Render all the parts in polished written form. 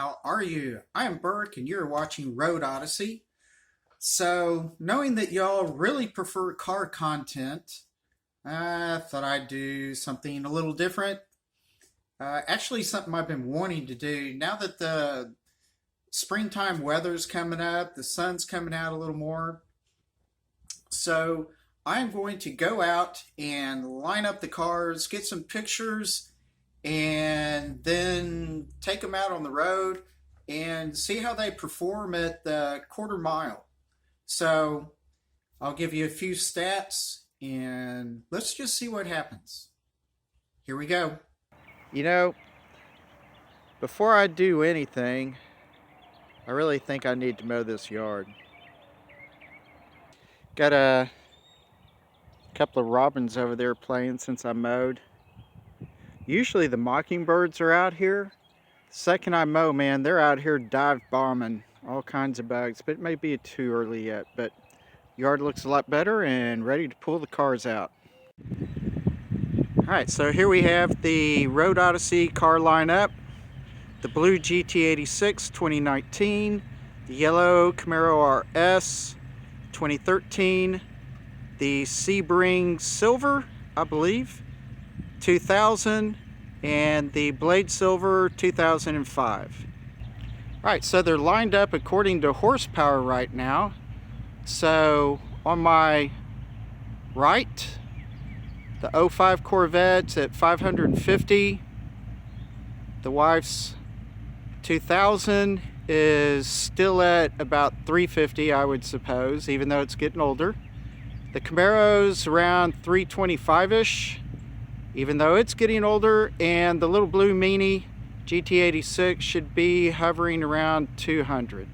how are you? I am Burke and you're watching Road Odyssey. So, knowing that y'all really prefer car content, I thought I'd do something a little different. Actually, something I've been wanting to do now that the springtime weather's coming up, the sun's coming out a little more. So, I'm going to go out and line up the cars, get some pictures, and then take them out on the road and see how they perform at the quarter mile. So I'll give you a few stats and let's just see what happens. Here we go. You know, before I do anything, I really think I need to mow this yard. Got a couple of robins over there playing since I mowed. Usually the mockingbirds are out here. The second I mow, man, they're out here dive bombing all kinds of bugs, but it may be too early yet. But yard looks a lot better and ready to pull the cars out. Alright, so here we have the Road Odyssey car lineup. The blue GT86 2019, the yellow Camaro RS 2013, the Sebring Silver, I believe, 2000, and the Blade Silver 2005. Alright, so they're lined up according to horsepower right now. So on my right, the '05 Corvette's at 550. The wife's 2000 is still at about 350, I would suppose, even though it's getting older. The Camaro's around 325-ish, even though it's getting older, and the little blue Meanie GT86 should be hovering around 200.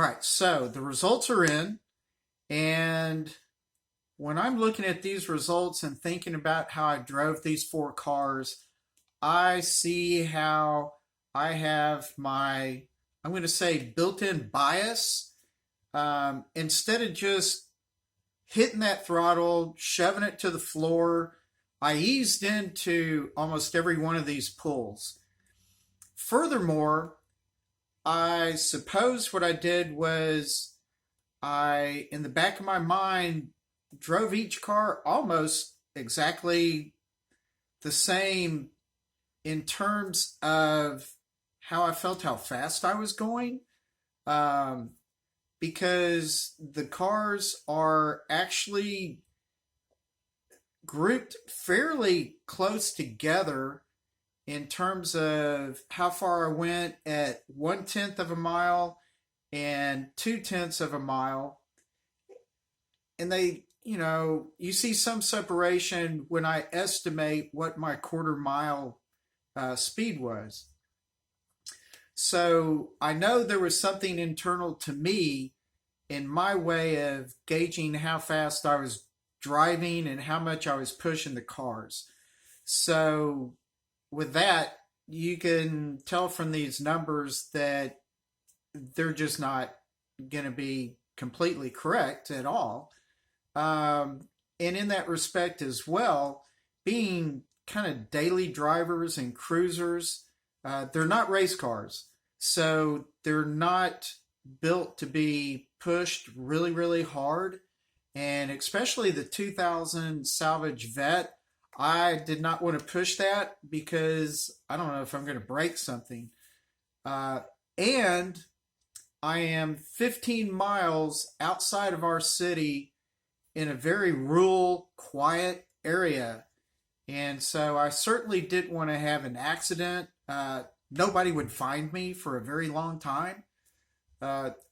right, so the results are in, and when I'm looking at these results and thinking about how I drove these 4 cars, I see how I have my, I'm going to say, built-in bias. Instead of just hitting that throttle, shoving it to the floor, I eased into almost every one of these pulls. Furthermore, I suppose what I did was in the back of my mind, drove each car almost exactly the same in terms of how I felt, how fast I was going. Um, because the cars are actually grouped fairly close together in terms of how far I went at 1/10 of a mile and 2/10 of a mile. And they, you see some separation when I estimate what my quarter mile speed was. So I know there was something internal to me in my way of gauging how fast I was driving and how much I was pushing the cars. So with that, you can tell from these numbers that they're just not going to be completely correct at all. And in that respect as well, being kind of daily drivers and cruisers, they're not race cars. So they're not built to be pushed really, really hard. And especially the 2000 salvage vette, I did not want to push that because I don't know if I'm going to break something. And I am 15 miles outside of our city in a very rural, quiet area. And so I certainly didn't want to have an accident. Nobody would find me for a very long time.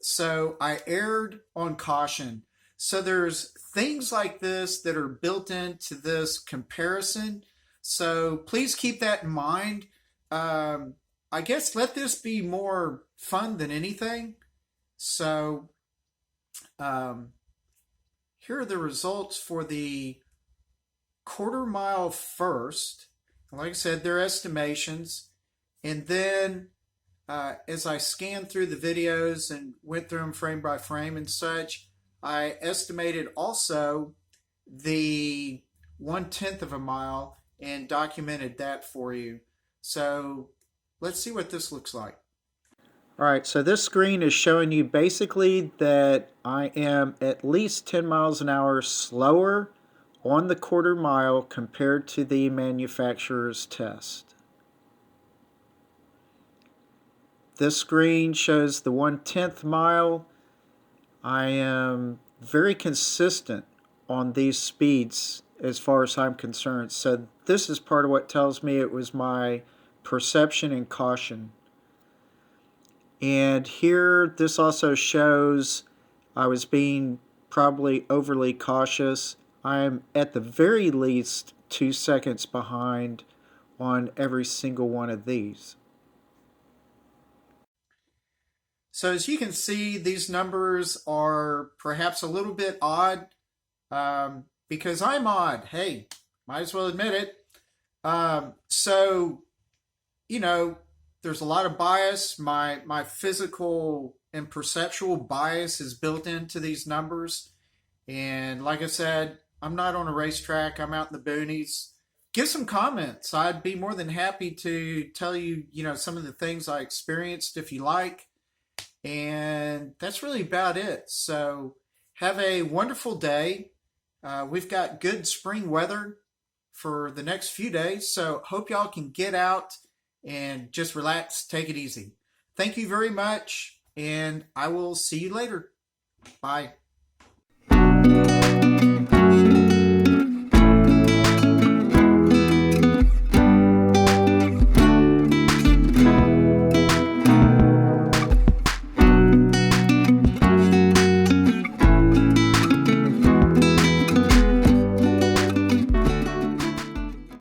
So I erred on caution. So there's things like this that are built into this comparison. So please keep that in mind. I guess let this be more fun than anything. So here are the results for the quarter mile first. Like I said, they're estimations. And then as I scanned through the videos and went through them frame by frame and such, I estimated also the 1/10 of a mile and documented that for you. So let's see what this looks like. All right, so this screen is showing you basically that I am at least 10 miles an hour slower on the quarter mile compared to the manufacturer's test. This screen shows the 1/10 mile. I am very consistent on these speeds as far as I'm concerned. So this is part of what tells me it was my perception and caution. And here, this also shows I was being probably overly cautious. I'm at the very least 2 seconds behind on every single one of these. So as you can see, these numbers are perhaps a little bit odd because I'm odd. Hey, might as well admit it. So, there's a lot of bias. My physical and perceptual bias is built into these numbers. And like I said, I'm not on a racetrack. I'm out in the boonies. Give some comments. I'd be more than happy to tell you, some of the things I experienced if you like. And that's really about it. So have a wonderful day. We've got good spring weather for the next few days. So hope y'all can get out and just relax, take it easy. Thank you very much, and I will see you later. Bye.